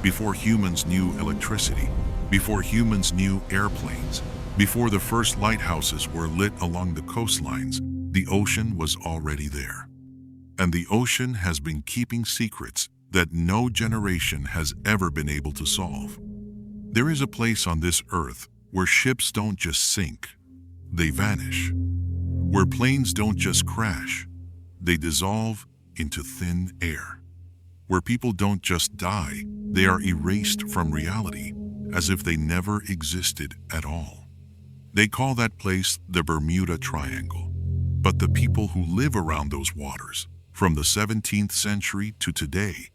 before humans knew electricity, before humans knew airplanes, before the first lighthouses were lit along the coastlines, the ocean was already there. And the ocean has been keeping secrets that no generation has ever been able to solve. There is a place on this earth where ships don't just sink, they vanish. Where planes don't just crash, they dissolve into thin air. Where people don't just die, they are erased from reality as if they never existed at all. They call that place the Bermuda Triangle. But the people who live around those waters, from the 17th century to today,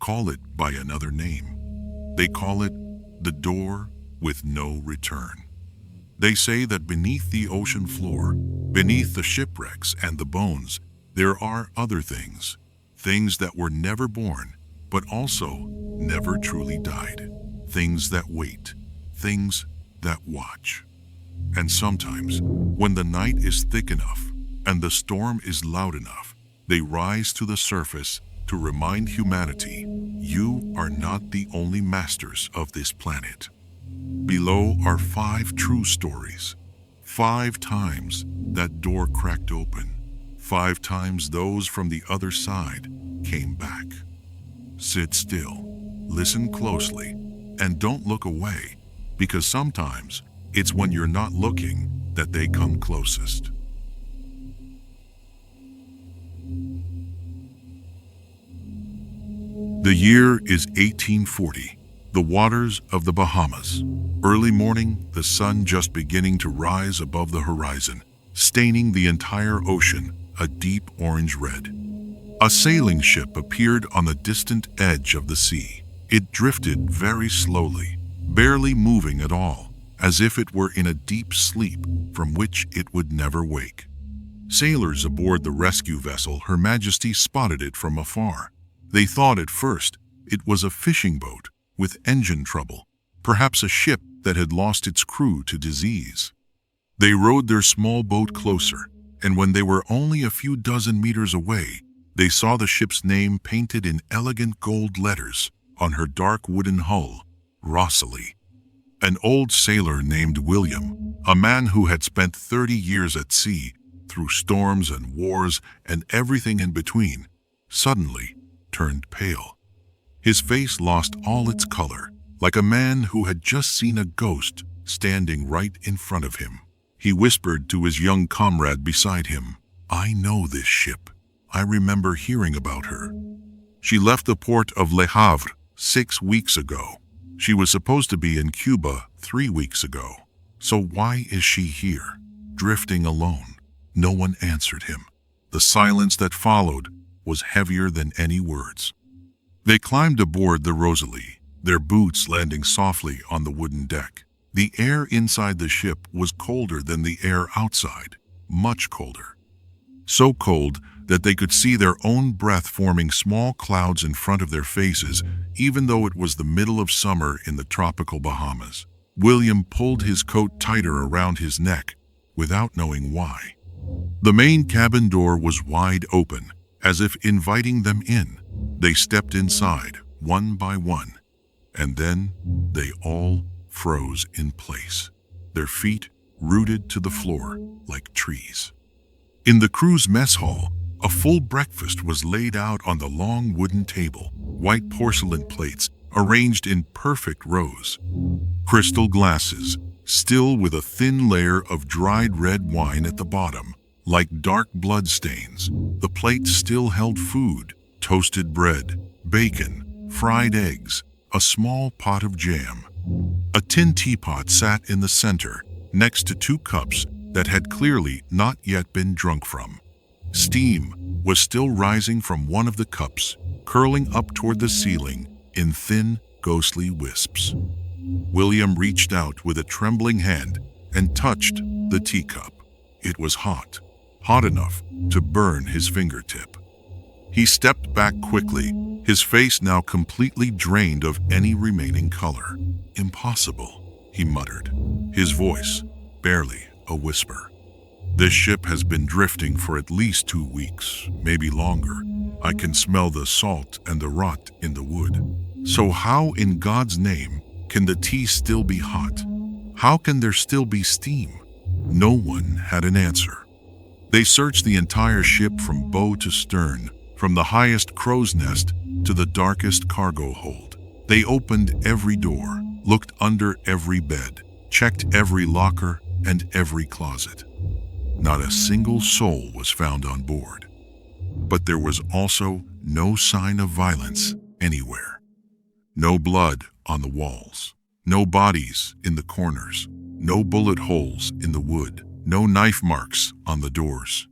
call it by another name. They call it the door with no return. They say that beneath the ocean floor, beneath the shipwrecks and the bones, there are other things, things that were never born, but also never truly died, things that wait, things that watch. And sometimes, when the night is thick enough and the storm is loud enough, they rise to the surface to remind humanity, you are not the only masters of this planet. Below are 5 true stories. 5 times that door cracked open. 5 times those from the other side came back. Sit still, listen closely, and don't look away, because sometimes it's when you're not looking that they come closest. The year is 1840, the waters of the Bahamas. Early morning, the sun just beginning to rise above the horizon, staining the entire ocean a deep orange red. A sailing ship appeared on the distant edge of the sea. It drifted very slowly, barely moving at all, as if it were in a deep sleep from which it would never wake. Sailors aboard the rescue vessel Her Majesty spotted it from afar. They thought at first it was a fishing boat with engine trouble, perhaps a ship that had lost its crew to disease. They rowed their small boat closer, and when they were only a few dozen meters away, they saw the ship's name painted in elegant gold letters on her dark wooden hull, Rosalie. An old sailor named William, a man who had spent 30 years at sea, through storms and wars and everything in between, suddenly turned pale. His face lost all its color, like a man who had just seen a ghost standing right in front of him. He whispered to his young comrade beside him, "I know this ship. I remember hearing about her. She left the port of Le Havre 6 weeks ago. She was supposed to be in Cuba 3 weeks ago. So why is she here, drifting alone?" No one answered him. The silence that followed was heavier than any words. They climbed aboard the Rosalie, their boots landing softly on the wooden deck. The air inside the ship was colder than the air outside, much colder. So cold that they could see their own breath forming small clouds in front of their faces, even though it was the middle of summer in the tropical Bahamas. William pulled his coat tighter around his neck, without knowing why. The main cabin door was wide open, as if inviting them in. They stepped inside, one by one, and then they all froze in place, their feet rooted to the floor like trees. In the crew's mess hall, a full breakfast was laid out on the long wooden table, white porcelain plates arranged in perfect rows. Crystal glasses, still with a thin layer of dried red wine at the bottom, like dark blood stains. The plates still held food, toasted bread, bacon, fried eggs, a small pot of jam. A tin teapot sat in the center, next to 2 cups that had clearly not yet been drunk from. Steam was still rising from one of the cups, curling up toward the ceiling in thin, ghostly wisps. William reached out with a trembling hand and touched the teacup. It was hot, hot enough to burn his fingertip. He stepped back quickly, his face now completely drained of any remaining color. "Impossible," he muttered, his voice barely a whisper. "This ship has been drifting for at least 2 weeks, maybe longer. I can smell the salt and the rot in the wood. So how in God's name can the tea still be hot? How can there still be steam? No one had an answer. They searched the entire ship from bow to stern, from the highest crow's nest to the darkest cargo hold. They opened every door, looked under every bed, checked every locker and every closet. Not a single soul was found on board. But there was also no sign of violence anywhere. No blood on the walls, no bodies in the corners, no bullet holes in the wood, no knife marks on the doors.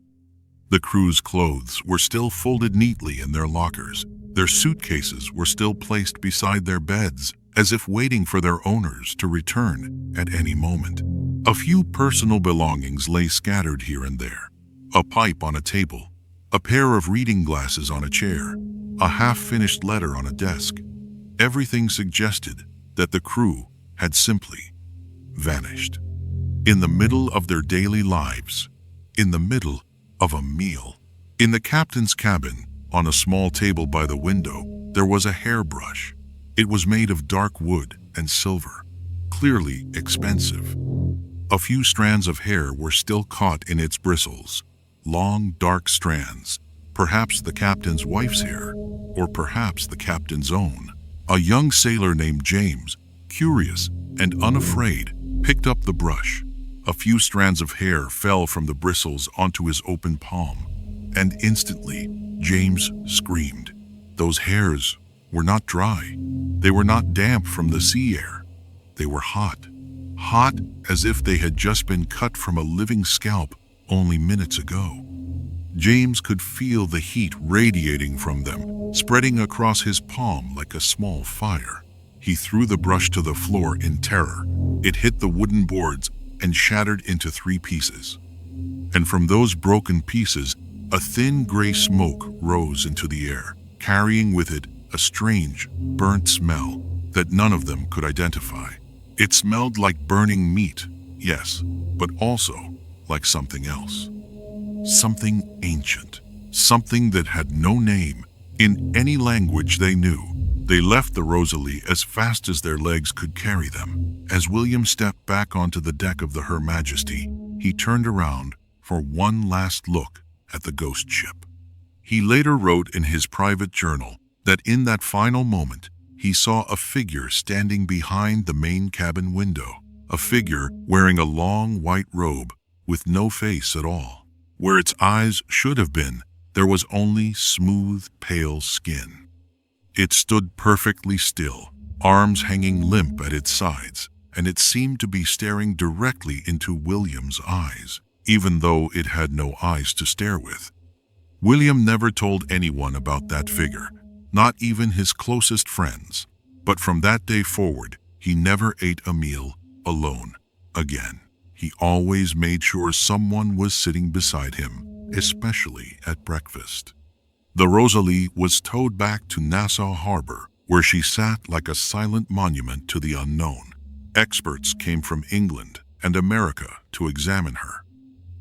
The crew's clothes were still folded neatly in their lockers. Their suitcases were still placed beside their beds, as if waiting for their owners to return at any moment. A few personal belongings lay scattered here and there. A pipe on a table, a pair of reading glasses on a chair, a half-finished letter on a desk. Everything suggested that the crew had simply vanished. In the middle of their daily lives, in the middle of a meal. In the captain's cabin, on a small table by the window, there was a hairbrush. It was made of dark wood and silver, clearly expensive. A few strands of hair were still caught in its bristles, long, dark strands, perhaps the captain's wife's hair, or perhaps the captain's own. A young sailor named James, curious and unafraid, picked up the brush. A few strands of hair fell from the bristles onto his open palm, and instantly James screamed. Those hairs were not dry. They were not damp from the sea air. They were hot. Hot as if they had just been cut from a living scalp only minutes ago. James could feel the heat radiating from them, spreading across his palm like a small fire. He threw the brush to the floor in terror. It hit the wooden boards and shattered into 3 pieces. And from those broken pieces, a thin gray smoke rose into the air, carrying with it a strange, burnt smell that none of them could identify. It smelled like burning meat, yes, but also like something else. Something ancient, something that had no name in any language they knew. They left the Rosalie as fast as their legs could carry them. As William stepped back onto the deck of the Her Majesty, he turned around for one last look at the ghost ship. He later wrote in his private journal that in that final moment, he saw a figure standing behind the main cabin window, a figure wearing a long white robe with no face at all. Where its eyes should have been, there was only smooth, pale skin. It stood perfectly still, arms hanging limp at its sides, and it seemed to be staring directly into William's eyes, even though it had no eyes to stare with. William never told anyone about that figure, not even his closest friends, but from that day forward, he never ate a meal alone again. He always made sure someone was sitting beside him, especially at breakfast. The Rosalie was towed back to Nassau Harbor, where she sat like a silent monument to the unknown. Experts came from England and America to examine her.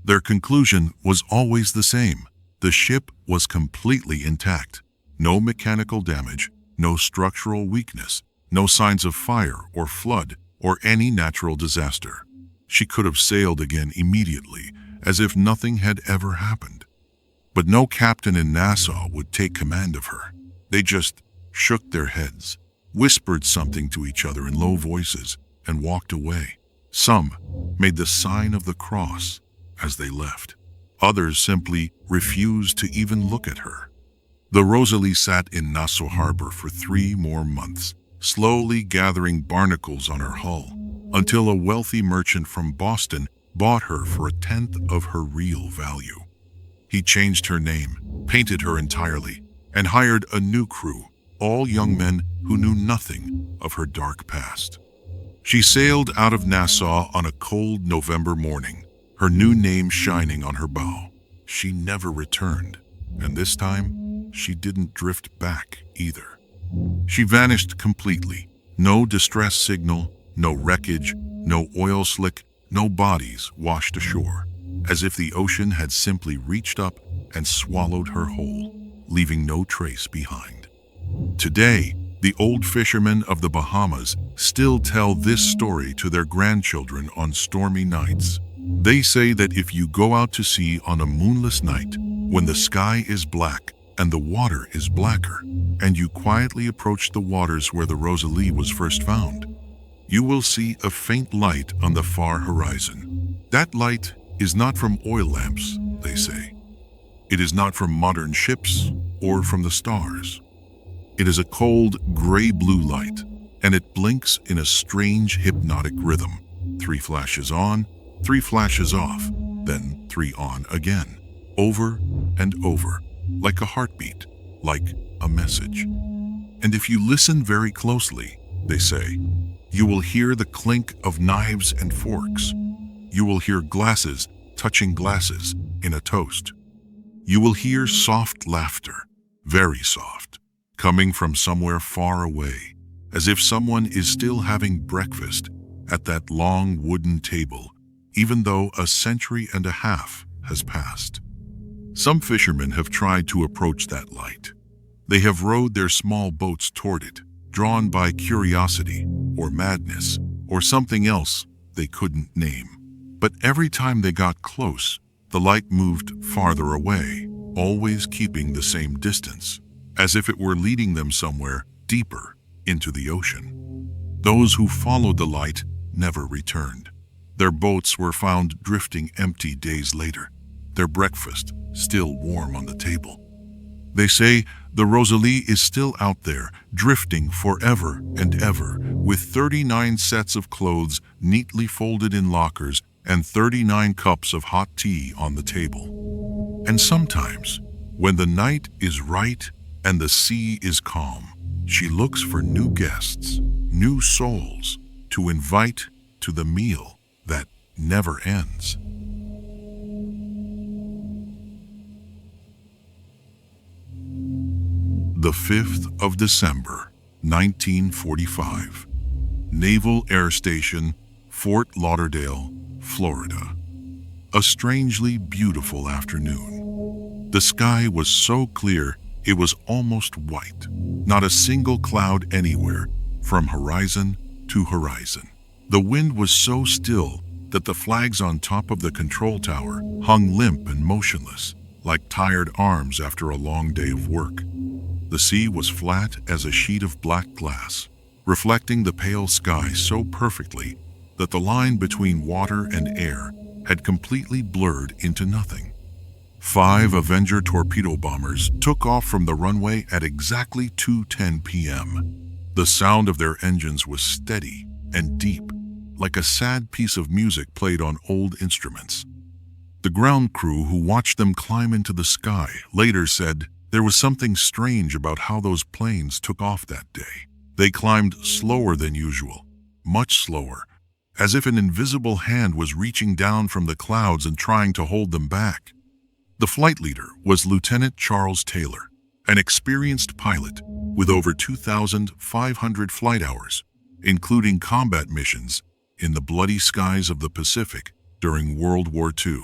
Their conclusion was always the same. The ship was completely intact. No mechanical damage, no structural weakness, no signs of fire or flood or any natural disaster. She could have sailed again immediately, as if nothing had ever happened. But no captain in Nassau would take command of her. They just shook their heads, whispered something to each other in low voices, and walked away. Some made the sign of the cross as they left. Others simply refused to even look at her. The Rosalie sat in Nassau Harbor for 3 more months, slowly gathering barnacles on her hull, until a wealthy merchant from Boston bought her for 1/10 of her real value. He changed her name, painted her entirely, and hired a new crew, all young men who knew nothing of her dark past. She sailed out of Nassau on a cold November morning, her new name shining on her bow. She never returned, and this time, she didn't drift back either. She vanished completely. No distress signal, no wreckage, no oil slick, no bodies washed ashore, as if the ocean had simply reached up and swallowed her whole, leaving no trace behind. Today, The old fishermen of the Bahamas still tell this story to their grandchildren on stormy nights. They say that if you go out to sea on a moonless night, when the sky is black and the water is blacker, and you quietly approach the waters where the Rosalie was first found, you will see a faint light on the far horizon. That light is not from oil lamps, they say. It is not from modern ships or from the stars. It is a cold, gray-blue light, and it blinks in a strange hypnotic rhythm. 3 flashes on, 3 flashes off, then 3 on again, over and over, like a heartbeat, like a message. And if you listen very closely, they say, you will hear the clink of knives and forks. You will hear glasses touching glasses in a toast. You will hear soft laughter, very soft, coming from somewhere far away, as if someone is still having breakfast at that long wooden table, even though a century and a half has passed. Some fishermen have tried to approach that light. They have rowed their small boats toward it, drawn by curiosity or madness or something else they couldn't name. But every time they got close, the light moved farther away, always keeping the same distance, as if it were leading them somewhere deeper into the ocean. Those who followed the light never returned. Their boats were found drifting empty days later, their breakfast still warm on the table. They say the Rosalie is still out there, drifting forever and ever, with 39 sets of clothes neatly folded in lockers and 39 cups of hot tea on the table. And sometimes, when the night is right and the sea is calm, she looks for new guests, new souls, to invite to the meal that never ends. The 5th of December, 1945. Naval Air Station, Fort Lauderdale, Florida. A strangely beautiful afternoon. The sky was so clear it was almost white. Not a single cloud anywhere, from horizon to horizon. The wind was so still that the flags on top of the control tower hung limp and motionless, like tired arms after a long day of work. The sea was flat as a sheet of black glass, reflecting the pale sky so perfectly that the line between water and air had completely blurred into nothing. 5 Avenger torpedo bombers took off from the runway at exactly 2:10 p.m. The sound of their engines was steady and deep, like a sad piece of music played on old instruments. The ground crew who watched them climb into the sky later said there was something strange about how those planes took off that day. They climbed slower than usual, much slower, as if an invisible hand was reaching down from the clouds and trying to hold them back. The flight leader was Lieutenant Charles Taylor, an experienced pilot with over 2,500 flight hours, including combat missions in the bloody skies of the Pacific during World War II.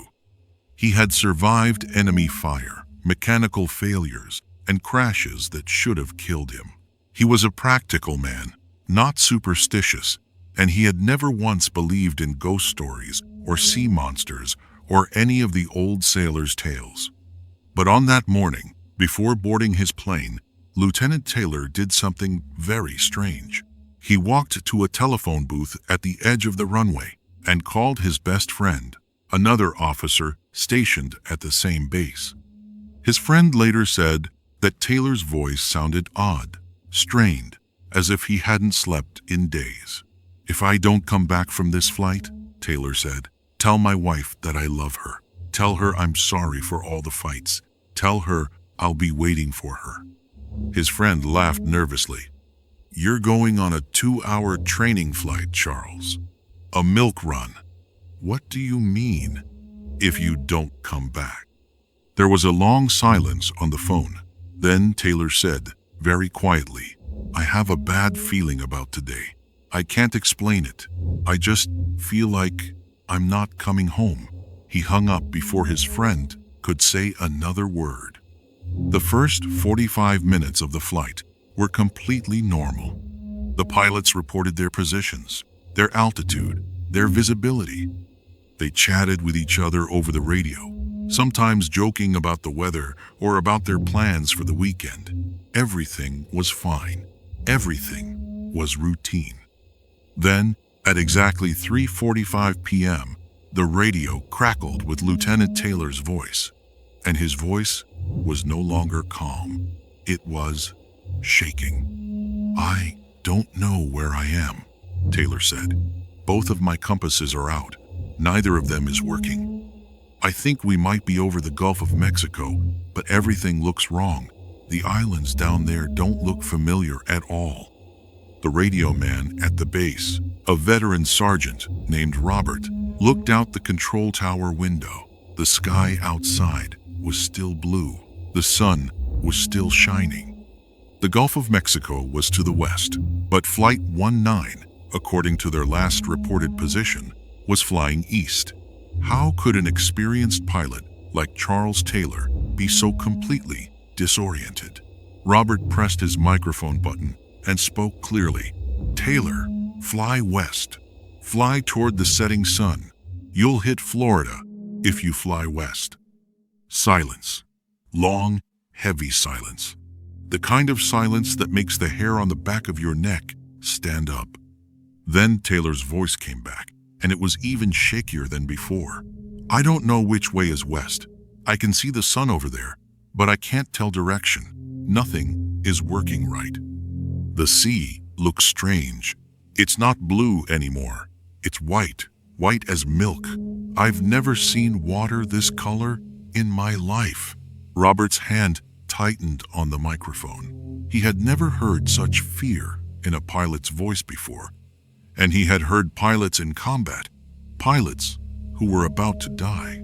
He had survived enemy fire, mechanical failures, and crashes that should have killed him. He was a practical man, not superstitious, and he had never once believed in ghost stories or sea monsters or any of the old sailors' tales. But on that morning, before boarding his plane, Lieutenant Taylor did something very strange. He walked to a telephone booth at the edge of the runway and called his best friend, another officer stationed at the same base. His friend later said that Taylor's voice sounded odd, strained, as if he hadn't slept in days. "If I don't come back from this flight," Taylor said, "tell my wife that I love her. Tell her I'm sorry for all the fights. Tell her I'll be waiting for her." His friend laughed nervously. "You're going on a 2-hour training flight, Charles. A milk run. What do you mean, if you don't come back?" There was a long silence on the phone. Then Taylor said, very quietly, "I have a bad feeling about today. I can't explain it. I just feel like I'm not coming home." He hung up before his friend could say another word. The first 45 minutes of the flight were completely normal. The pilots reported their positions, their altitude, their visibility. They chatted with each other over the radio, sometimes joking about the weather or about their plans for the weekend. Everything was fine. Everything was routine. Then, at exactly 3:45 p.m., the radio crackled with Lieutenant Taylor's voice, and his voice was no longer calm. It was shaking. "I don't know where I am," Taylor said. "Both of my compasses are out. Neither of them is working. I think we might be over the Gulf of Mexico, but everything looks wrong. The islands down there don't look familiar at all." The radio man at the base, a veteran sergeant named Robert, looked out the control tower window. The sky outside was still blue. The sun was still shining. The Gulf of Mexico was to the west, but Flight 19, according to their last reported position, was flying east. How could an experienced pilot like Charles Taylor be so completely disoriented? Robert pressed his microphone button and spoke clearly. "Taylor, fly west. Fly toward the setting sun. You'll hit Florida if you fly west." Silence. Long, heavy silence. The kind of silence that makes the hair on the back of your neck stand up. Then Taylor's voice came back, and it was even shakier than before. "I don't know which way is west. I can see the sun over there, but I can't tell direction. Nothing is working right. The sea looks strange. It's not blue anymore. It's white, white as milk. I've never seen water this color in my life." Robert's hand tightened on the microphone. He had never heard such fear in a pilot's voice before, and he had heard pilots in combat, pilots who were about to die.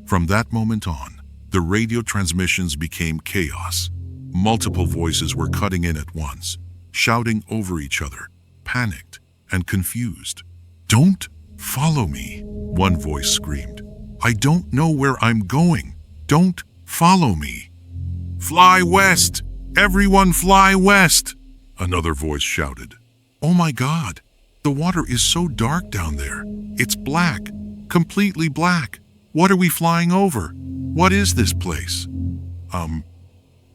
From that moment on, the radio transmissions became chaos. Multiple voices were cutting in at once, shouting over each other, panicked and confused. "Don't follow me," one voice screamed. "I don't know where I'm going. Don't follow me." "Fly west! Everyone fly west!" another voice shouted. "Oh my God, the water is so dark down there. It's black, completely black. What are we flying over? What is this place?"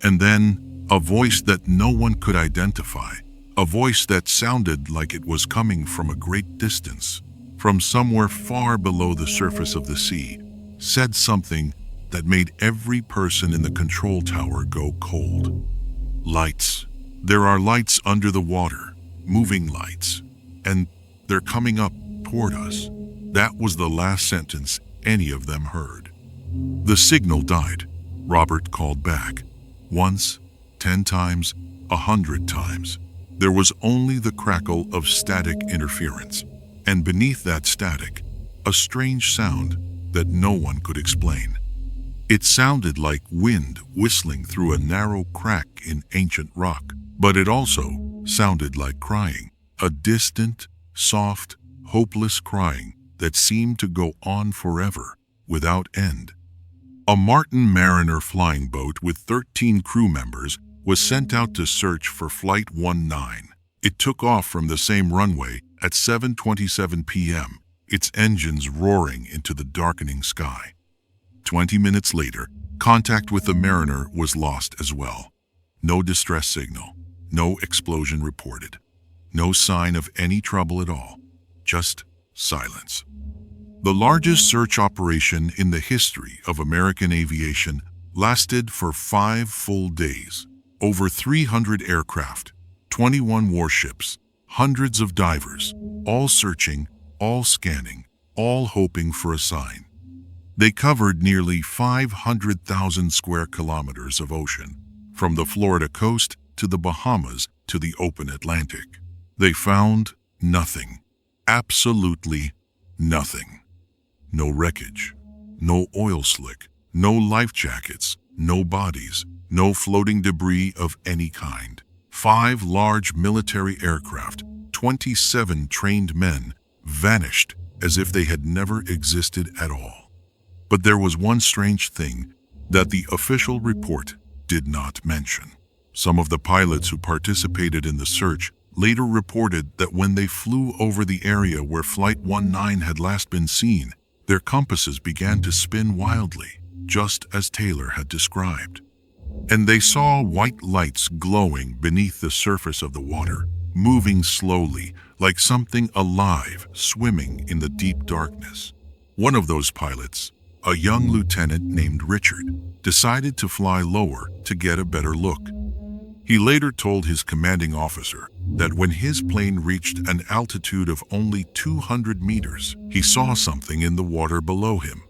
And then a voice that no one could identify, a voice that sounded like it was coming from a great distance, from somewhere far below the surface of the sea, said something that made every person in the control tower go cold. "Lights. There are lights under the water, moving lights, and they're coming up toward us." That was the last sentence any of them heard. The signal died. Robert called back. Once, 10 times, 100 times. There was only the crackle of static interference, and beneath that static, a strange sound that no one could explain. It sounded like wind whistling through a narrow crack in ancient rock, but it also sounded like crying, a distant, soft, hopeless crying that seemed to go on forever, without end. A Martin Mariner flying boat with 13 crew members was sent out to search for Flight 19. It took off from the same runway at 7:27 p.m., its engines roaring into the darkening sky. 20 minutes later, contact with the Mariner was lost as well. No distress signal, no explosion reported, no sign of any trouble at all, just silence. The largest search operation in the history of American aviation lasted for 5 full days. Over 300 aircraft, 21 warships, hundreds of divers, all searching, all scanning, all hoping for a sign. They covered nearly 500,000 square kilometers of ocean, from the Florida coast to the Bahamas to the open Atlantic. They found nothing, absolutely nothing. No wreckage, no oil slick, no life jackets, no bodies, no floating debris of any kind. 5 large military aircraft, 27 trained men, vanished as if they had never existed at all. But there was one strange thing that the official report did not mention. Some of the pilots who participated in the search later reported that when they flew over the area where Flight 19 had last been seen, their compasses began to spin wildly, just as Taylor had described. And they saw white lights glowing beneath the surface of the water, moving slowly, like something alive swimming in the deep darkness. One of those pilots, a young lieutenant named Richard, decided to fly lower to get a better look. He later told his commanding officer that when his plane reached an altitude of only 200 meters, he saw something in the water below him.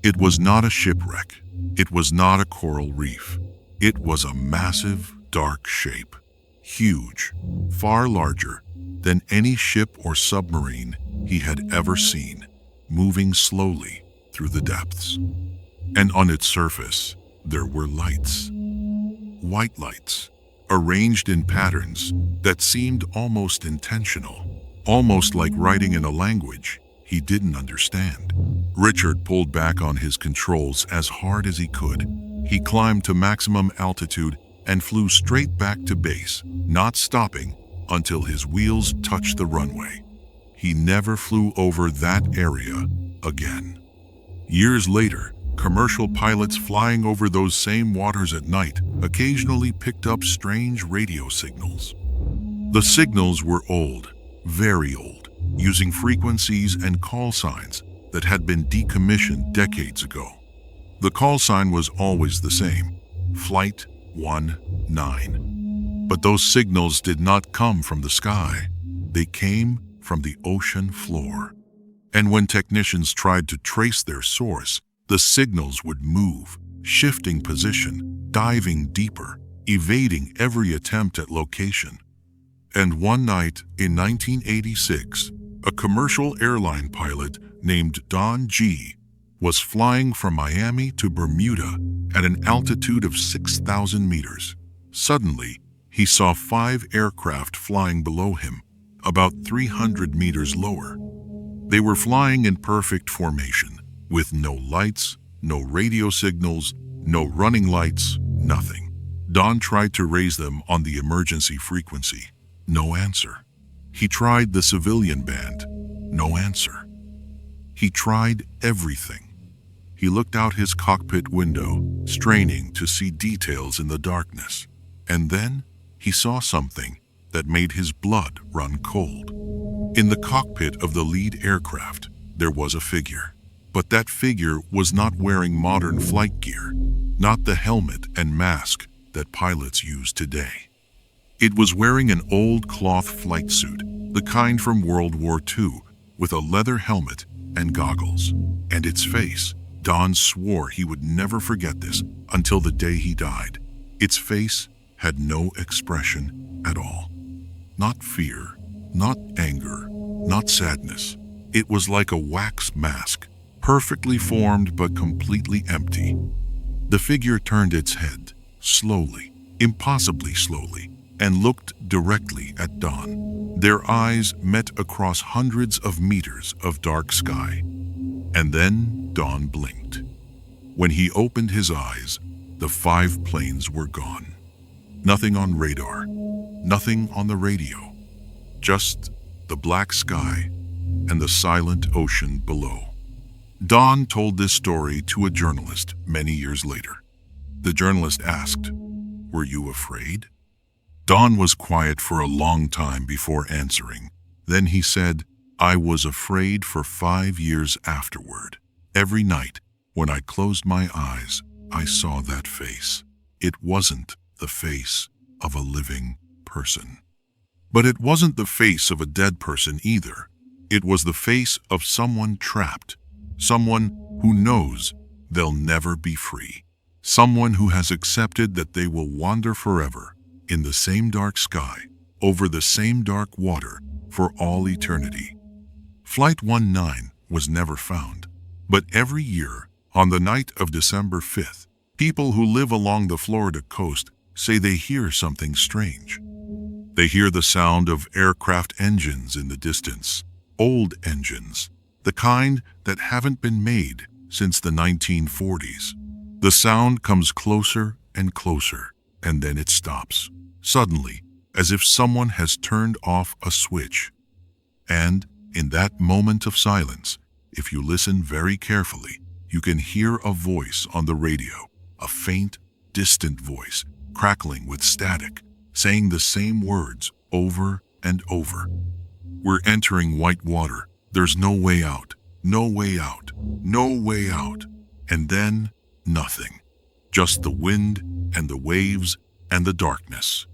It was not a shipwreck. It was not a coral reef. It was a massive, dark shape, huge, far larger than any ship or submarine he had ever seen, moving slowly through the depths. And on its surface, there were lights, white lights, arranged in patterns that seemed almost intentional, almost like writing in a language he didn't understand. Richard pulled back on his controls as hard as he could. He climbed to maximum altitude and flew straight back to base, not stopping until his wheels touched the runway. He never flew over that area again. Years later, commercial pilots flying over those same waters at night occasionally picked up strange radio signals. The signals were old, very old, using frequencies and call signs that had been decommissioned decades ago. The call sign was always the same, Flight 19. But those signals did not come from the sky. They came from the ocean floor. And when technicians tried to trace their source, the signals would move, shifting position, diving deeper, evading every attempt at location. And one night in 1986, a commercial airline pilot named Don G was flying from Miami to Bermuda at an altitude of 6,000 meters. Suddenly, he saw 5 aircraft flying below him, about 300 meters lower. They were flying in perfect formation, with no lights, no radio signals, no running lights, nothing. Don tried to raise them on the emergency frequency. No answer. He tried the civilian band. No answer. He tried everything. He looked out his cockpit window, straining to see details in the darkness. And then he saw something that made his blood run cold. In the cockpit of the lead aircraft, there was a figure. But that figure was not wearing modern flight gear, not the helmet and mask that pilots use today. It was wearing an old cloth flight suit, the kind from World War II, with a leather helmet and goggles. And its face, Don swore he would never forget this until the day he died. Its face had no expression at all. Not fear, not anger, not sadness. It was like a wax mask, perfectly formed but completely empty. The figure turned its head, slowly, impossibly slowly, and looked directly at Don. Their eyes met across hundreds of meters of dark sky. And then Don blinked. When he opened his eyes, the 5 planes were gone. Nothing on radar, nothing on the radio, just the black sky and the silent ocean below. Don told this story to a journalist many years later. The journalist asked, "Were you afraid?" Don was quiet for a long time before answering. Then he said, "I was afraid for 5 years afterward. Every night, when I closed my eyes, I saw that face. It wasn't the face of a living person. But it wasn't the face of a dead person either. It was the face of someone trapped, someone who knows they'll never be free, someone who has accepted that they will wander forever in the same dark sky, over the same dark water for all eternity." Flight 19 was never found, but every year, on the night of December 5th, people who live along the Florida coast say they hear something strange. They hear the sound of aircraft engines in the distance, old engines, the kind that haven't been made since the 1940s. The sound comes closer and closer, and then it stops, suddenly, as if someone has turned off a switch. And, in that moment of silence, if you listen very carefully, you can hear a voice on the radio, a faint, distant voice, crackling with static, saying the same words over and over. "We're entering white water. There's no way out. No way out. No way out." And then, nothing. Just the wind and the waves and the darkness.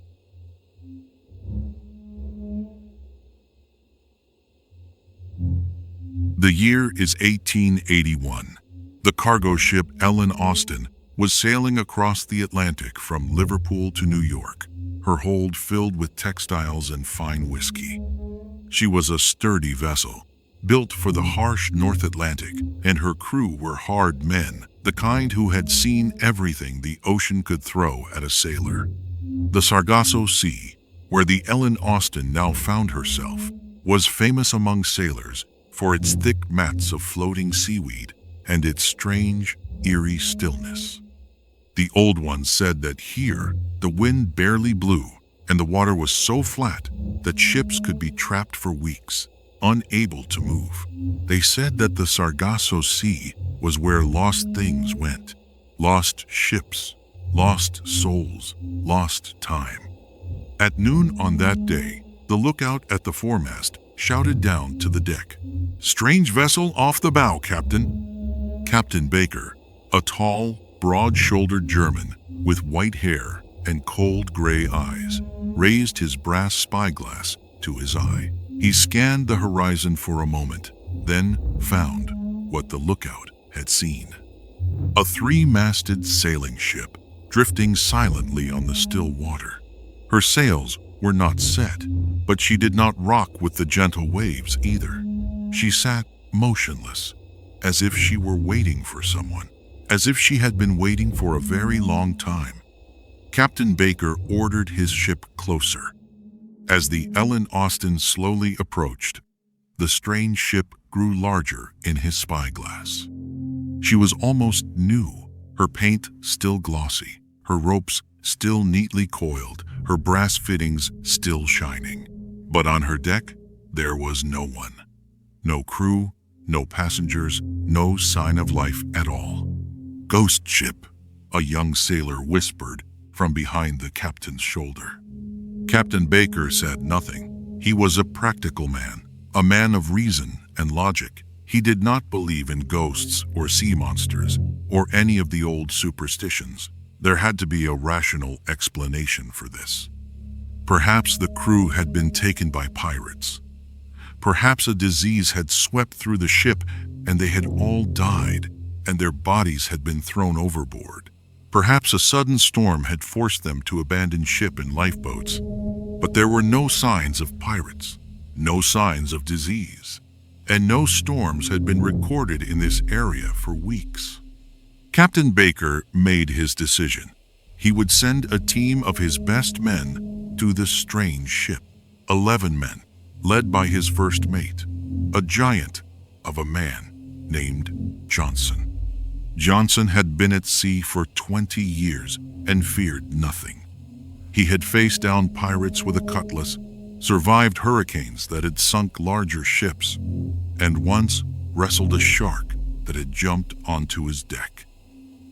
The year is 1881. The cargo ship Ellen Austin was sailing across the Atlantic from Liverpool to New York, her hold filled with textiles and fine whiskey. She was a sturdy vessel, built for the harsh North Atlantic, and her crew were hard men, the kind who had seen everything the ocean could throw at a sailor. The Sargasso Sea, where the Ellen Austin now found herself, was famous among sailors for its thick mats of floating seaweed and its strange, eerie stillness. The old ones said that here the wind barely blew and the water was so flat that ships could be trapped for weeks, unable to move. They said that the Sargasso Sea was where lost things went, lost ships, lost souls, lost time. At noon on that day, the lookout at the foremast shouted down to the deck, "Strange vessel off the bow, Captain." Captain Baker, a tall, broad-shouldered German with white hair and cold gray eyes, raised his brass spyglass to his eye. He scanned the horizon for a moment, then found what the lookout had seen. A three-masted sailing ship drifting silently on the still water. Her sails were not set, but she did not rock with the gentle waves either. She sat motionless, as if she were waiting for someone, as if she had been waiting for a very long time. Captain Baker ordered his ship closer. As the Ellen Austin slowly approached, the strange ship grew larger in his spyglass. She was almost new, her paint still glossy, her ropes still neatly coiled, her brass fittings still shining. But on her deck, there was no one. No crew, no passengers, no sign of life at all. "Ghost ship," a young sailor whispered from behind the captain's shoulder. Captain Baker said nothing. He was a practical man, a man of reason and logic. He did not believe in ghosts or sea monsters or any of the old superstitions. There had to be a rational explanation for this. Perhaps the crew had been taken by pirates. Perhaps a disease had swept through the ship and they had all died and their bodies had been thrown overboard. Perhaps a sudden storm had forced them to abandon ship in lifeboats. But there were no signs of pirates, no signs of disease, and no storms had been recorded in this area for weeks. Captain Baker made his decision. He would send a team of his best men to the strange ship. 11 men, led by his first mate, a giant of a man named Johnson. Johnson had been at sea for 20 years and feared nothing. He had faced down pirates with a cutlass, survived hurricanes that had sunk larger ships, and once wrestled a shark that had jumped onto his deck.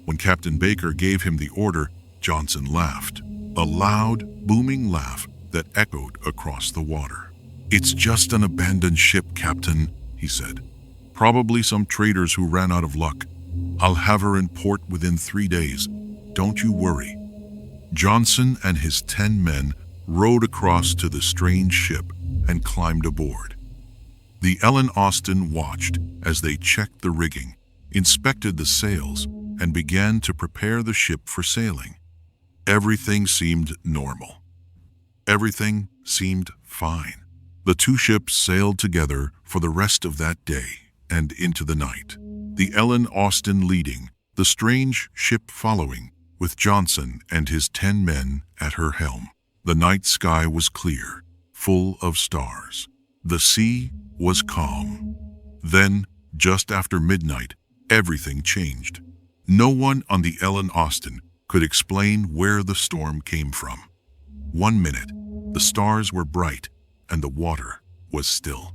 When Captain Baker gave him the order, Johnson laughed, a loud, booming laugh that echoed across the water. "It's just an abandoned ship, Captain," he said. "Probably some traders who ran out of luck. I'll have her in port within 3 days. Don't you worry." Johnson and his 10 men rowed across to the strange ship and climbed aboard. The Ellen Austin watched as they checked the rigging, inspected the sails, and began to prepare the ship for sailing. Everything seemed normal. Everything seemed fine. The two ships sailed together for the rest of that day and into the night. The Ellen Austin leading, the strange ship following, with Johnson and his 10 men at her helm. The night sky was clear, full of stars. The sea was calm. Then, just after midnight, everything changed. No one on the Ellen Austin could explain where the storm came from. 1 minute, the stars were bright and the water was still.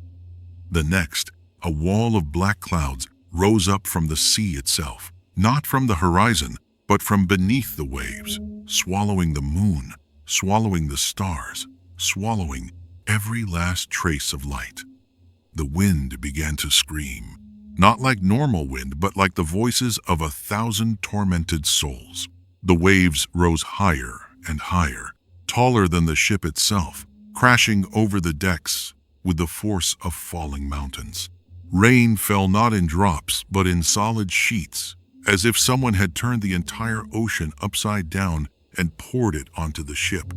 The next, a wall of black clouds rose up from the sea itself, not from the horizon, but from beneath the waves, swallowing the moon, swallowing the stars, swallowing every last trace of light. The wind began to scream, not like normal wind, but like the voices of 1,000 tormented souls. The waves rose higher and higher, taller than the ship itself, crashing over the decks with the force of falling mountains. Rain fell not in drops, but in solid sheets, as if someone had turned the entire ocean upside down and poured it onto the ship.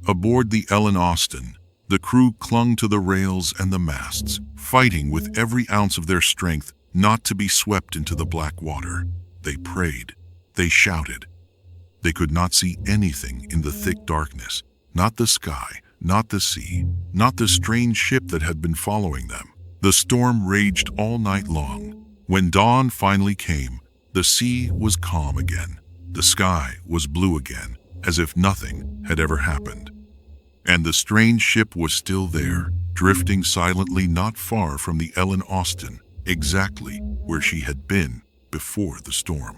Aboard the Ellen Austin, the crew clung to the rails and the masts, fighting with every ounce of their strength not to be swept into the black water. They prayed. They shouted. They could not see anything in the thick darkness, not the sky, not the sea, not the strange ship that had been following them. The storm raged all night long. When dawn finally came, the sea was calm again. The sky was blue again, as if nothing had ever happened. And the strange ship was still there, drifting silently not far from the Ellen Austin, exactly where she had been before the storm.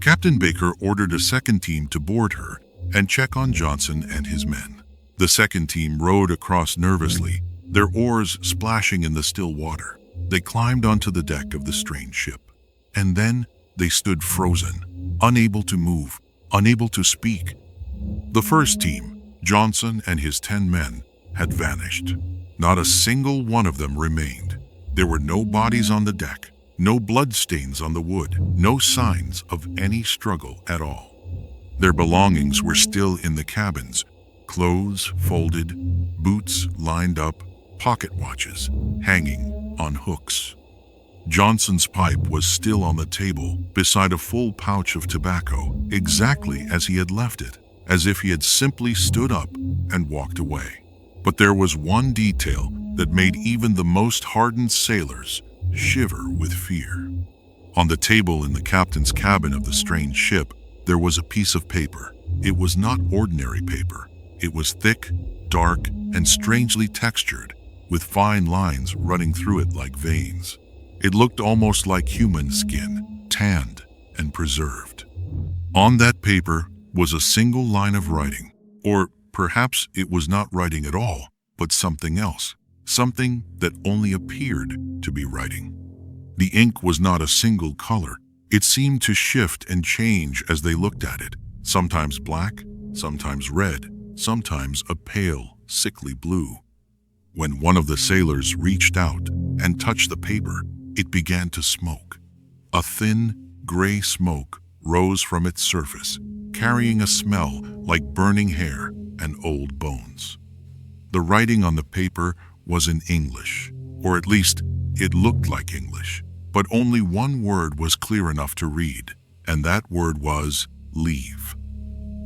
Captain Baker ordered a second team to board her and check on Johnson and his men. The second team rowed across nervously, their oars splashing in the still water. They climbed onto the deck of the strange ship. And then they stood frozen, unable to move, unable to speak. The first team, Johnson and his 10 men, had vanished. Not a single one of them remained. There were no bodies on the deck, no bloodstains on the wood, no signs of any struggle at all. Their belongings were still in the cabins, clothes folded, boots lined up, pocket watches hanging on hooks. Johnson's pipe was still on the table beside a full pouch of tobacco, exactly as he had left it, as if he had simply stood up and walked away. But there was one detail that made even the most hardened sailors shiver with fear. On the table in the captain's cabin of the strange ship, there was a piece of paper. It was not ordinary paper. It was thick, dark, and strangely textured, with fine lines running through it like veins. It looked almost like human skin, tanned and preserved. On that paper was a single line of writing, or perhaps it was not writing at all, but something else, something that only appeared to be writing. The ink was not a single color. It seemed to shift and change as they looked at it, sometimes black, sometimes red, sometimes a pale, sickly blue. When one of the sailors reached out and touched the paper, it began to smoke. A thin, gray smoke rose from its surface, carrying a smell like burning hair and old bones. The writing on the paper was in English, or at least it looked like English, but only one word was clear enough to read, and that word was leave.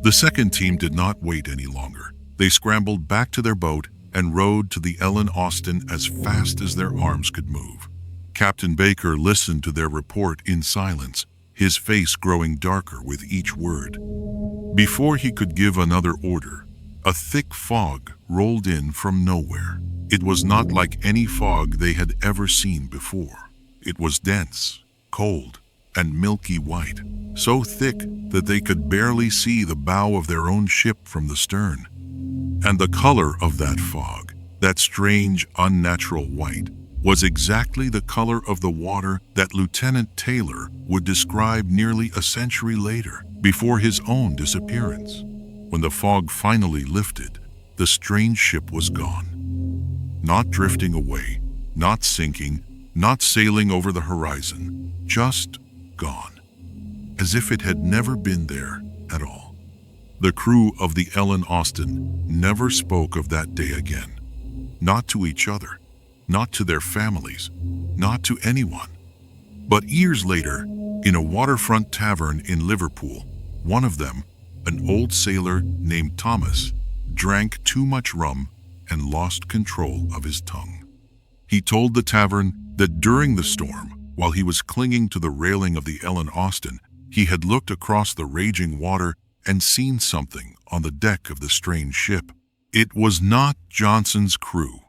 The second team did not wait any longer. They scrambled back to their boat and rowed to the Ellen Austin as fast as their arms could move. Captain Baker listened to their report in silence, his face growing darker with each word. Before he could give another order, a thick fog rolled in from nowhere. It was not like any fog they had ever seen before. It was dense, cold, and milky white, so thick that they could barely see the bow of their own ship from the stern. And the color of that fog, that strange, unnatural white, was exactly the color of the water that Lieutenant Taylor would describe nearly a century later, before his own disappearance. When the fog finally lifted, the strange ship was gone. Not drifting away, not sinking, not sailing over the horizon, just gone, as if it had never been there at all. The crew of the Ellen Austin never spoke of that day again, not to each other, not to their families, not to anyone. But years later, in a waterfront tavern in Liverpool, one of them, an old sailor named Thomas, drank too much rum and lost control of his tongue. He told the tavern that during the storm, while he was clinging to the railing of the Ellen Austin, He had looked across the raging water and seen something on the deck of the strange ship. It was not Johnson's crew.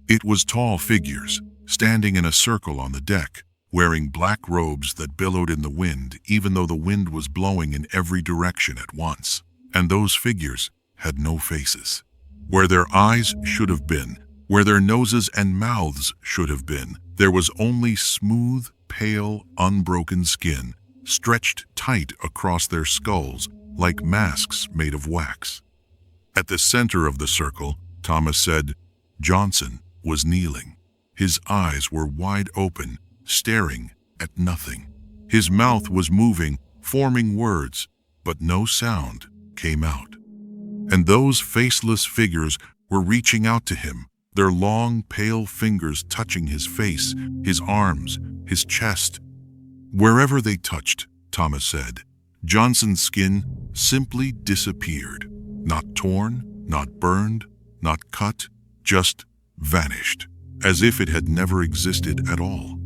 It was tall figures, standing in a circle on the deck, wearing black robes that billowed in the wind even though the wind was blowing in every direction at once. And those figures had no faces. Where their eyes should have been, where their noses and mouths should have been, there was only smooth, pale, unbroken skin, stretched tight across their skulls like masks made of wax. At the center of the circle, Thomas said, Johnson was kneeling. His eyes were wide open, staring at nothing. His mouth was moving, forming words, but no sound came out. And those faceless figures were reaching out to him, their long, pale fingers touching his face, his arms, his chest. Wherever they touched, Thomas said, Johnson's skin simply disappeared. Not torn, not burned, not cut, just vanished, as if it had never existed at all.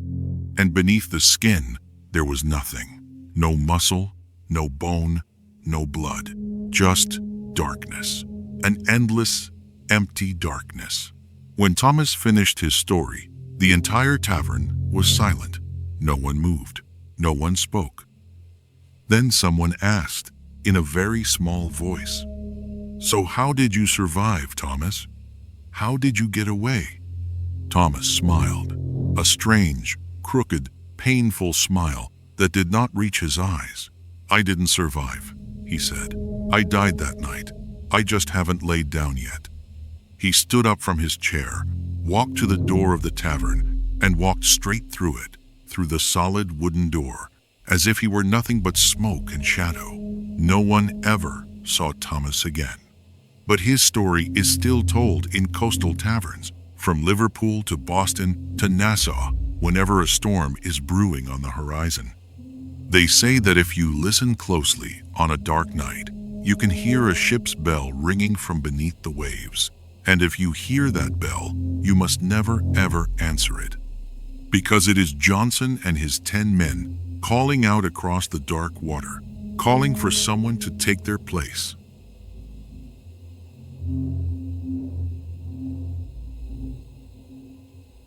And beneath the skin, there was nothing. No muscle, no bone, no blood. Just darkness. An endless, empty darkness. When Thomas finished his story, the entire tavern was silent. No one moved. No one spoke. Then someone asked, in a very small voice, So how did you survive, Thomas? How did you get away? Thomas smiled, a strange, crooked, painful smile that did not reach his eyes. I didn't survive, he said. I died that night. I just haven't laid down yet. He stood up from his chair, walked to the door of the tavern, and walked straight through it, through the solid wooden door, as if he were nothing but smoke and shadow. No one ever saw Thomas again. But his story is still told in coastal taverns, from Liverpool to Boston to Nassau, whenever a storm is brewing on the horizon. They say that if you listen closely on a dark night, you can hear a ship's bell ringing from beneath the waves. And if you hear that bell, you must never ever answer it. Because it is Johnson and his 10 men calling out across the dark water, calling for someone to take their place.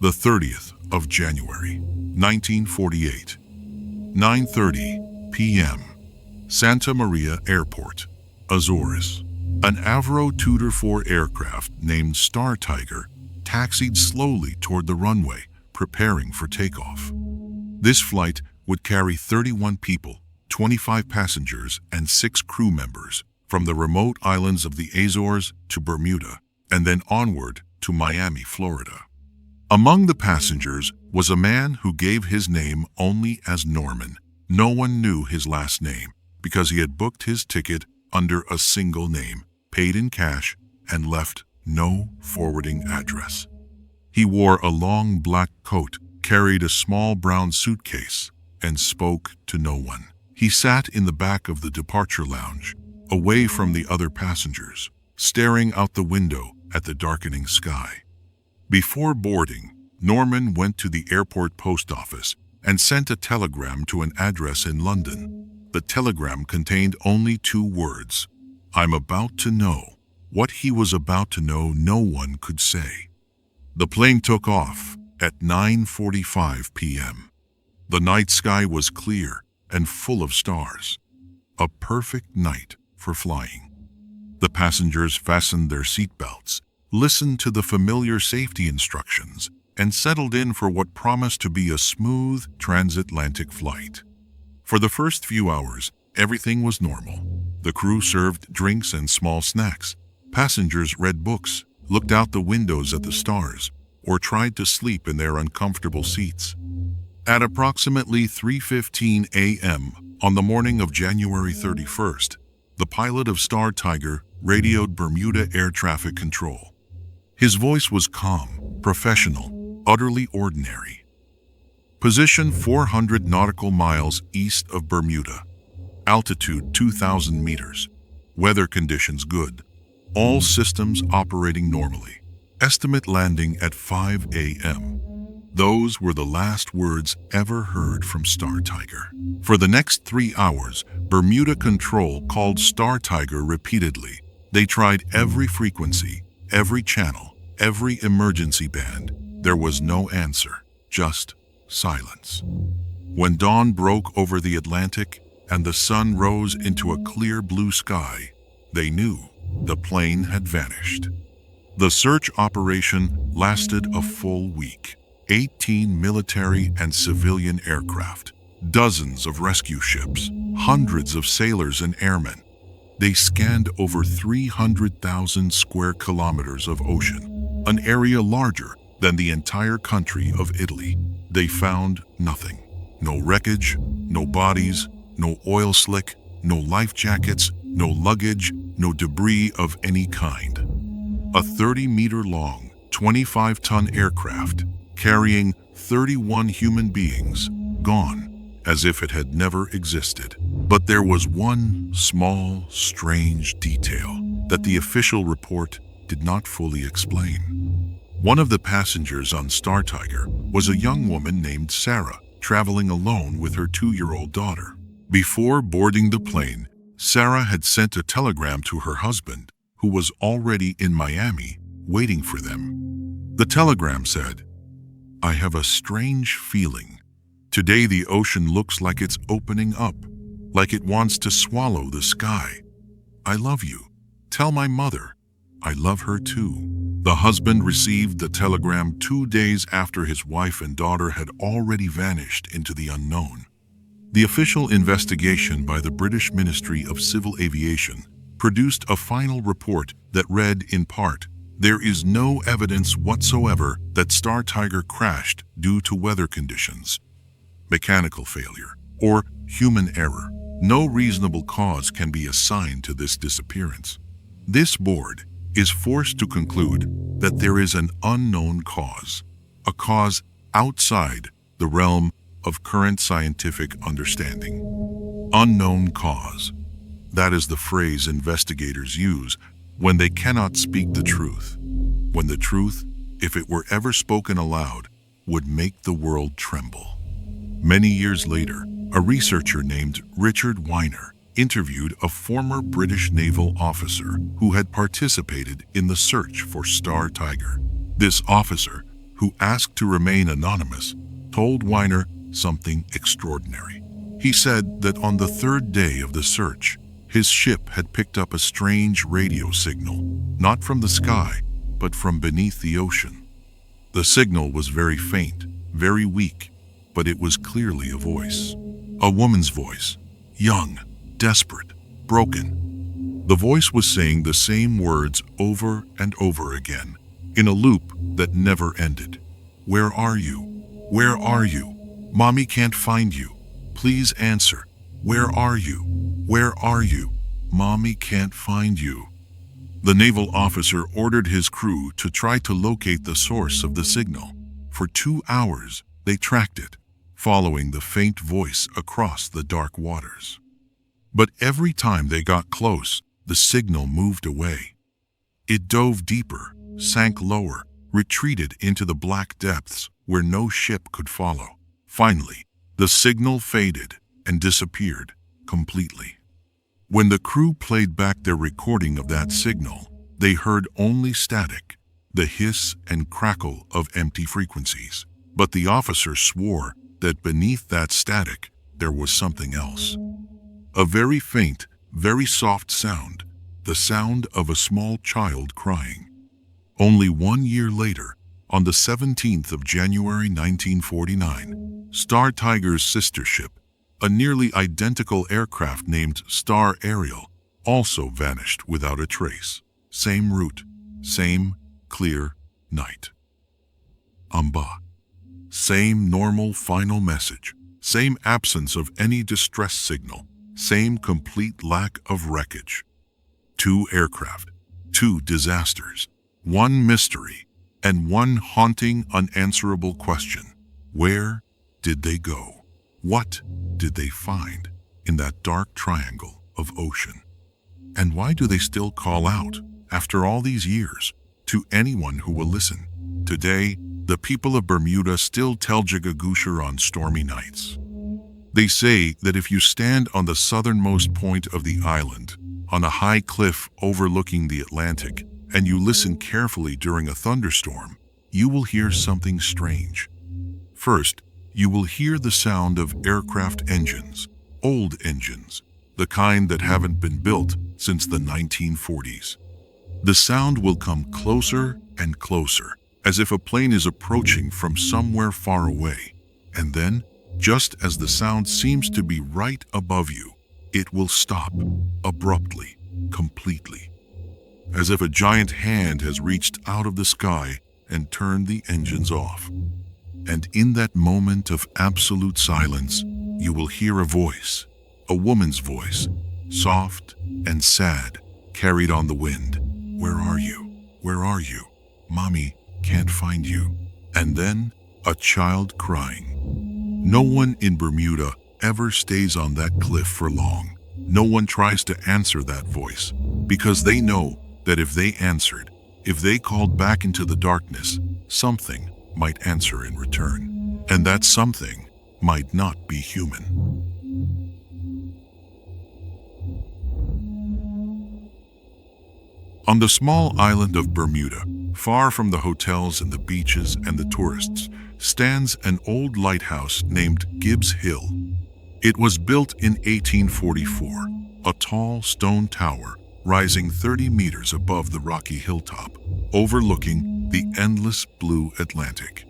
The 30th of January, 1948, 9:30 p.m., Santa Maria Airport, Azores. An Avro Tudor IV aircraft named Star Tiger taxied slowly toward the runway, preparing for takeoff. This flight would carry 31 people, 25 passengers, and 6 crew members from the remote islands of the Azores to Bermuda, and then onward to Miami, Florida. Among the passengers was a man who gave his name only as Norman. No one knew his last name because he had booked his ticket under a single name, paid in cash, and left no forwarding address. He wore a long black coat, carried a small brown suitcase, and spoke to no one. He sat in the back of the departure lounge, away from the other passengers, staring out the window at the darkening sky. Before boarding, Norman went to the airport post office and sent a telegram to an address in London. The telegram contained only 2 words: I'm about to know. What he was about to know, no one could say. The plane took off at 9:45 p.m. The night sky was clear and full of stars. A perfect night for flying. The passengers fastened their seatbelts, listened to the familiar safety instructions, and settled in for what promised to be a smooth transatlantic flight. For the first few hours, everything was normal. The crew served drinks and small snacks. Passengers read books, looked out the windows at the stars, or tried to sleep in their uncomfortable seats. At approximately 3:15 a.m. on the morning of January 31st, the pilot of Star Tiger radioed Bermuda Air Traffic Control. His voice was calm, professional, utterly ordinary. Position 400 nautical miles east of Bermuda. Altitude 2,000 meters. Weather conditions good. All systems operating normally. Estimate landing at 5 a.m. Those were the last words ever heard from Star Tiger. For the next 3 hours, Bermuda Control called Star Tiger repeatedly. They tried every frequency, every channel, every emergency band. There was no answer, just silence. When dawn broke over the Atlantic and the sun rose into a clear blue sky, they knew the plane had vanished. The search operation lasted a full week. 18 military and civilian aircraft, dozens of rescue ships, hundreds of sailors and airmen. They scanned over 300,000 square kilometers of ocean, an area larger than the entire country of Italy. They found nothing. No wreckage, no bodies, no oil slick, no life jackets, no luggage, no debris of any kind. A 30-meter-long, 25-ton aircraft carrying 31 human beings, gone, as if it had never existed. But there was one small, strange detail that the official report did not fully explain. One of the passengers on Star Tiger was a young woman named Sarah, traveling alone with her 2-year-old daughter. Before boarding the plane, Sarah had sent a telegram to her husband, who was already in Miami, waiting for them. The telegram said, "I have a strange feeling. Today the ocean looks like it's opening up, like it wants to swallow the sky. I love you. Tell my mother. I love her too." The husband received the telegram 2 days after his wife and daughter had already vanished into the unknown. The official investigation by the British Ministry of Civil Aviation produced a final report that read in part, "There is no evidence whatsoever that Star Tiger crashed due to weather conditions, mechanical failure, or human error. No reasonable cause can be assigned to this disappearance." This board is forced to conclude that there is an unknown cause, a cause outside the realm of current scientific understanding. Unknown cause. That is the phrase investigators use when they cannot speak the truth, when the truth, if it were ever spoken aloud, would make the world tremble. Many years later, a researcher named Richard Weiner interviewed a former British naval officer who had participated in the search for Star Tiger. This officer, who asked to remain anonymous, told Weiner something extraordinary. He said that on the 3rd day of the search, his ship had picked up a strange radio signal, not from the sky, but from beneath the ocean. The signal was very faint, very weak, but it was clearly a voice. A woman's voice, young, desperate, broken. The voice was saying the same words over and over again, in a loop that never ended. "Where are you? Where are you? Mommy can't find you. Please answer. Where are you? Where are you? Mommy can't find you." The naval officer ordered his crew to try to locate the source of the signal. For 2 hours, they tracked it, following the faint voice across the dark waters. But every time they got close, the signal moved away. It dove deeper, sank lower, retreated into the black depths where no ship could follow. Finally, the signal faded and disappeared completely. When the crew played back their recording of that signal, they heard only static, the hiss and crackle of empty frequencies. But the officer swore that beneath that static, there was something else. A very faint, very soft sound, the sound of a small child crying. Only 1 year later, on the 17th of January 1949, Star Tiger's sister ship, a nearly identical aircraft named Star Ariel, also vanished without a trace. Same route, same clear night. Amba. Same normal final message, same absence of any distress signal, same complete lack of wreckage. 2 aircraft, 2 disasters, 1 mystery, and 1 haunting, unanswerable question. Where did they go? What did they find in that dark triangle of ocean? And why do they still call out, after all these years, to anyone who will listen? Today, the people of Bermuda still tell Jigagusher on stormy nights. They say that if you stand on the southernmost point of the island, on a high cliff overlooking the Atlantic, and you listen carefully during a thunderstorm, you will hear something strange. First, you will hear the sound of aircraft engines, old engines, the kind that haven't been built since the 1940s. The sound will come closer and closer, as if a plane is approaching from somewhere far away. And then, just as the sound seems to be right above you, it will stop, abruptly, completely. As if a giant hand has reached out of the sky and turned the engines off. And in that moment of absolute silence, you will hear a voice, a woman's voice, soft and sad, carried on the wind. "Where are you? Where are you? Mommy can't find you." And then a child crying. No one in Bermuda ever stays on that cliff for long. No one tries to answer that voice, because they know that if they answered, if they called back into the darkness, something might answer in return. And that something might not be human. On the small island of Bermuda, far from the hotels and the beaches and the tourists, stands an old lighthouse named Gibb's Hill. It was built in 1844, a tall stone tower rising 30 meters above the rocky hilltop, overlooking the endless blue Atlantic.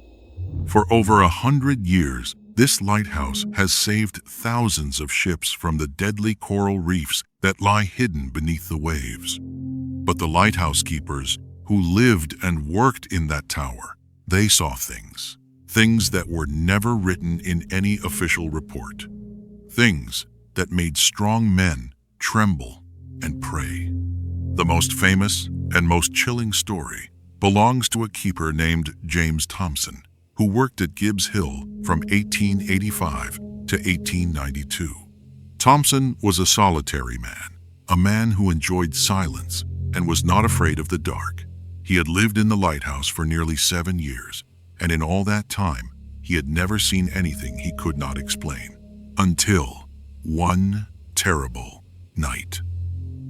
For over 100 years, this lighthouse has saved thousands of ships from the deadly coral reefs that lie hidden beneath the waves. But the lighthouse keepers who lived and worked in that tower, they saw things that were never written in any official report. Things that made strong men tremble and pray. The most famous and most chilling story belongs to a keeper named James Thompson, who worked at Gibb's Hill from 1885 to 1892. Thompson was a solitary man, a man who enjoyed silence and was not afraid of the dark. He had lived in the lighthouse for nearly 7 years, and in all that time, he had never seen anything he could not explain. Until one terrible night.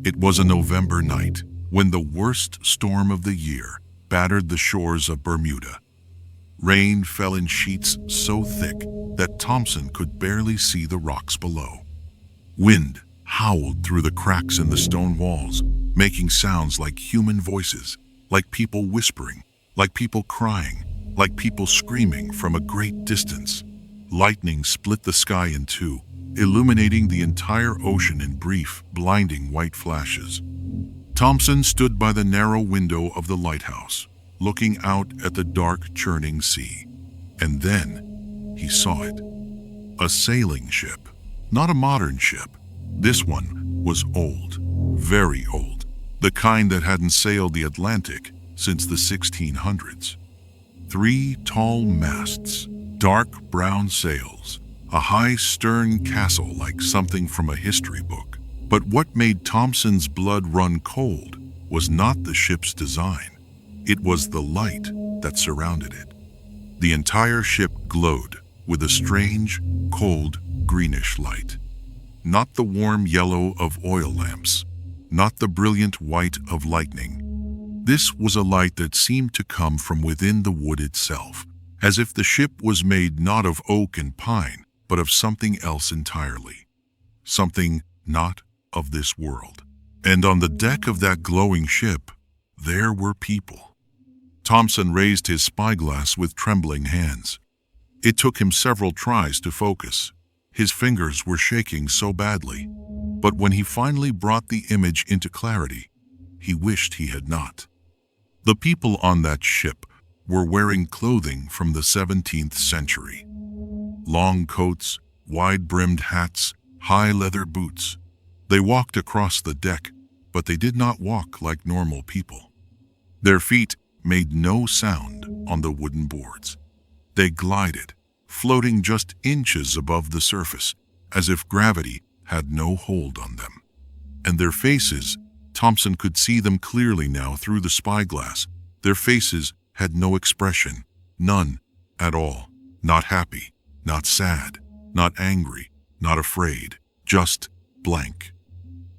It was a November night when the worst storm of the year battered the shores of Bermuda. Rain fell in sheets so thick that Thompson could barely see the rocks below. Wind howled through the cracks in the stone walls, making sounds like human voices, like people whispering, like people crying, like people screaming from a great distance. Lightning split the sky in two, illuminating the entire ocean in brief, blinding white flashes. Thompson stood by the narrow window of the lighthouse, looking out at the dark, churning sea. And then he saw it. A sailing ship. Not a modern ship. This one was old, very old, the kind that hadn't sailed the Atlantic since the 1600s. 3 tall masts, dark brown sails, a high stern castle like something from a history book. But what made Thompson's blood run cold was not the ship's design. It was the light that surrounded it. The entire ship glowed with a strange, cold, greenish light. Not the warm yellow of oil lamps, not the brilliant white of lightning. This was a light that seemed to come from within the wood itself, as if the ship was made not of oak and pine, but of something else entirely. Something not of this world. And on the deck of that glowing ship, there were people. Thompson raised his spyglass with trembling hands. It took him several tries to focus. His fingers were shaking so badly. But when he finally brought the image into clarity, he wished he had not. The people on that ship were wearing clothing from the 17th century. Long coats, wide-brimmed hats, high leather boots. They walked across the deck, but they did not walk like normal people. Their feet made no sound on the wooden boards. They glided, floating just inches above the surface, as if gravity had no hold on them. And their faces, Thompson could see them clearly now through the spyglass. Their faces had no expression, None at all. Not happy, not sad, not angry, not afraid, just blank.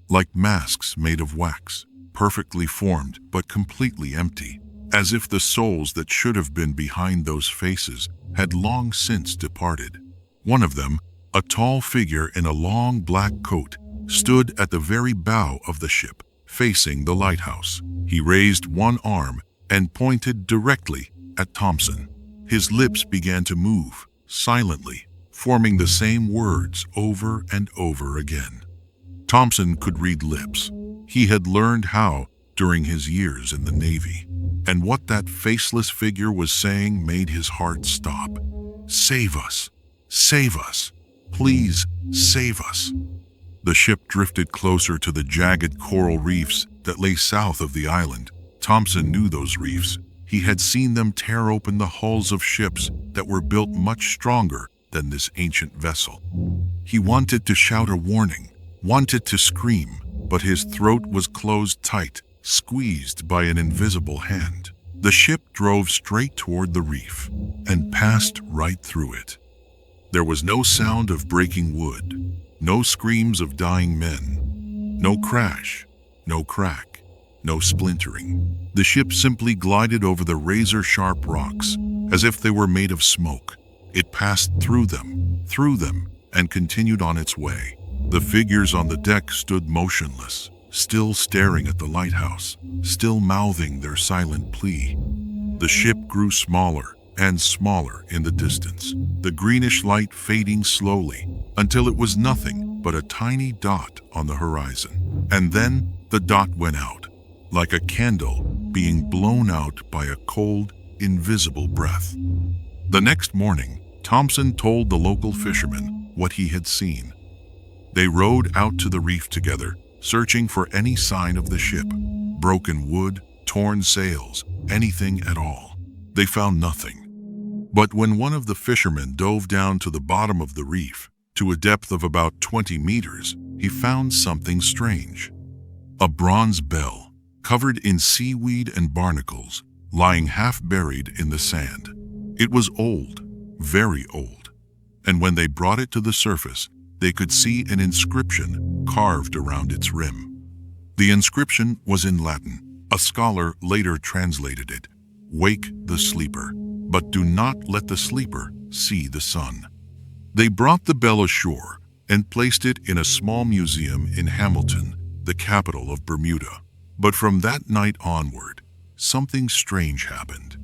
Like masks made of wax, perfectly formed but completely empty, as if the souls that should have been behind those faces had long since departed. One of them, a tall figure in a long black coat, stood at the very bow of the ship, facing the lighthouse. He raised one arm and pointed directly at Thompson. His lips began to move, silently, forming the same words over and over again. Thompson could read lips. He had learned how during his years in the Navy. And what that faceless figure was saying made his heart stop. Save us! Save us! Please save us! The ship drifted closer to the jagged coral reefs that lay south of the island. Thompson knew those reefs. He had seen them tear open the hulls of ships that were built much stronger than this ancient vessel. He wanted to shout a warning, wanted to scream, but his throat was closed tight, squeezed by an invisible hand. The ship drove straight toward the reef and passed right through it. There was no sound of breaking wood, no screams of dying men, no crash, no crack, no splintering. The ship simply glided over the razor-sharp rocks as if they were made of smoke. It passed through them, and continued on its way. The figures on the deck stood motionless, still staring at the lighthouse, still mouthing their silent plea. The ship grew smaller and smaller in the distance, the greenish light fading slowly until it was nothing but a tiny dot on the horizon. And then the dot went out, like a candle being blown out by a cold, invisible breath. The next morning, Thompson told the local fishermen what he had seen. They rowed out to the reef together, searching for any sign of the ship. Broken wood, torn sails, anything at all. They found nothing. But when one of the fishermen dove down to the bottom of the reef, to a depth of about 20 meters, he found something strange. A bronze bell, covered in seaweed and barnacles, lying half buried in the sand. It was old, very old, and when they brought it to the surface, they could see an inscription carved around its rim. The inscription was in Latin. A scholar later translated it, "Wake the sleeper, but do not let the sleeper see the sun." They brought the bell ashore and placed it in a small museum in Hamilton, the capital of Bermuda. But from that night onward, something strange happened.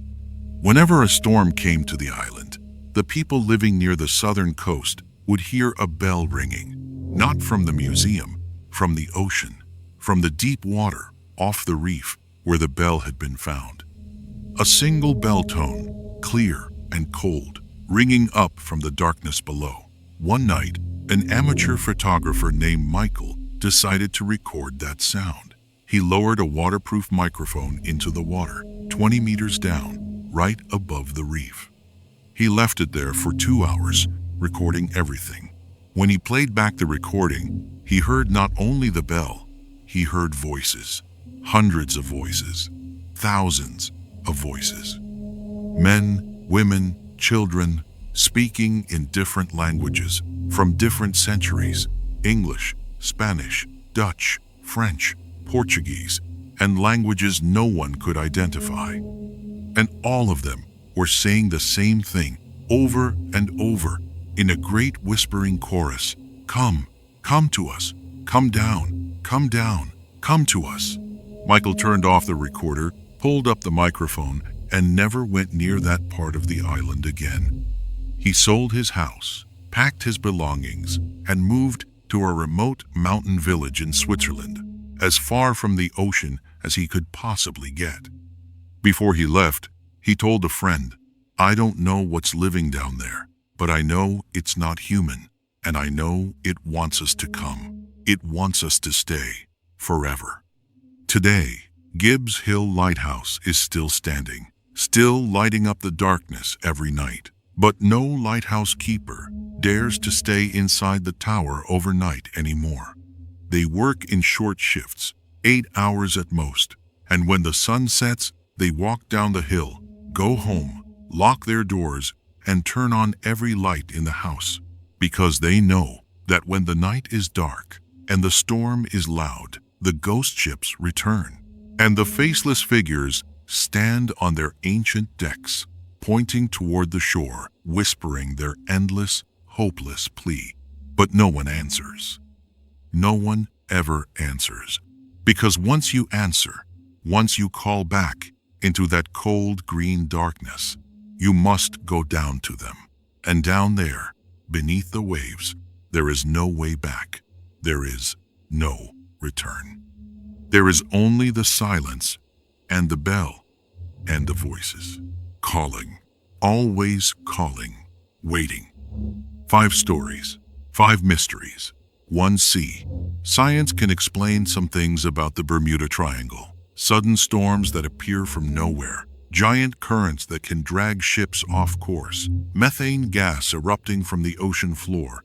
Whenever a storm came to the island, the people living near the southern coast would hear a bell ringing, not from the museum, from the ocean, from the deep water off the reef where the bell had been found. A single bell tone, clear and cold, ringing up from the darkness below. One night, an amateur photographer named Michael decided to record that sound. He lowered a waterproof microphone into the water, 20 meters down, right above the reef. He left it there for 2 hours, recording everything. When he played back the recording, he heard not only the bell, he heard voices, hundreds of voices, thousands of voices. Men, women, children, speaking in different languages from different centuries: English, Spanish, Dutch, French, Portuguese, and languages no one could identify. And all of them were saying the same thing over and over in a great whispering chorus: "Come, come to us, come down, come down, come to us." Michael turned off the recorder, pulled up the microphone, and never went near that part of the island again. He sold his house, packed his belongings, and moved to a remote mountain village in Switzerland, as far from the ocean as he could possibly get. Before he left, he told a friend, "I don't know what's living down there, but I know it's not human, and I know it wants us to come. It wants us to stay, forever." Today, Gibb's Hill Lighthouse is still standing, still lighting up the darkness every night. But no lighthouse keeper dares to stay inside the tower overnight anymore. They work in short shifts, 8 hours at most, and when the sun sets, they walk down the hill, go home, lock their doors, and turn on every light in the house, because they know that when the night is dark and the storm is loud, the ghost ships return, and the faceless figures stand on their ancient decks, pointing toward the shore, whispering their endless, hopeless plea. But no one answers. No one ever answers. Because once you answer, once you call back into that cold green darkness, you must go down to them. And down there, beneath the waves, there is no way back. There is no return. There is only the silence and the bell and the voices. Calling, always calling, waiting. 5 stories, 5 mysteries, 1 sea. Science can explain some things about the Bermuda Triangle. Sudden storms that appear from nowhere. Giant currents that can drag ships off course. Methane gas erupting from the ocean floor.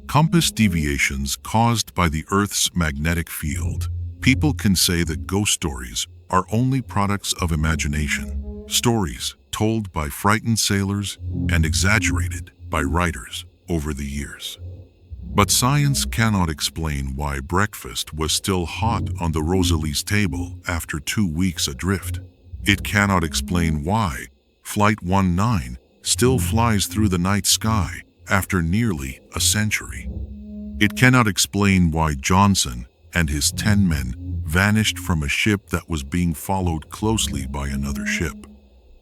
Compass deviations caused by the Earth's magnetic field. People can say that ghost stories are only products of imagination. Stories told by frightened sailors and exaggerated by writers over the years. But science cannot explain why breakfast was still hot on the Rosalie's table after 2 weeks adrift. It cannot explain why Flight 19 still flies through the night sky after nearly a century. It cannot explain why Johnson and his 10 men vanished from a ship that was being followed closely by another ship.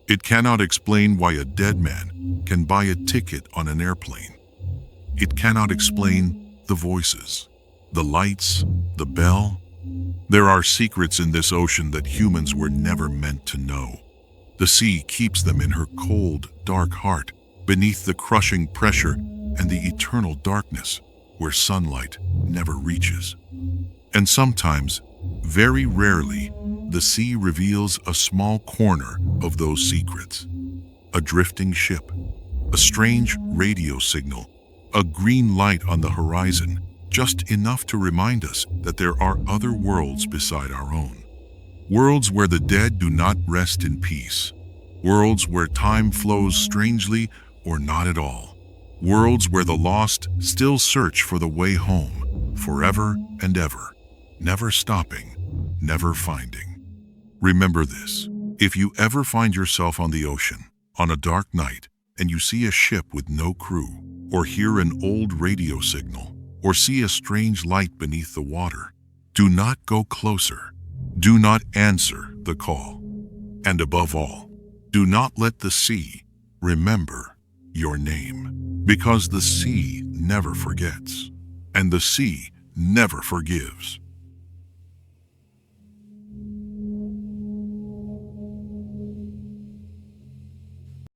It cannot explain why a dead man can buy a ticket on an airplane. It cannot explain the voices, the lights, the bell. There are secrets in this ocean that humans were never meant to know. The sea keeps them in her cold, dark heart, beneath the crushing pressure and the eternal darkness where sunlight never reaches. And sometimes, very rarely, the sea reveals a small corner of those secrets. A drifting ship, a strange radio signal, a green light on the horizon, just enough to remind us that there are other worlds beside our own. Worlds where the dead do not rest in peace. Worlds where time flows strangely or not at all. Worlds where the lost still search for the way home, forever and ever, never stopping, never finding. Remember this: if you ever find yourself on the ocean, on a dark night, and you see a ship with no crew, or hear an old radio signal, or see a strange light beneath the water, do not go closer. Do not answer the call. And above all, do not let the sea remember your name, because the sea never forgets, and the sea never forgives.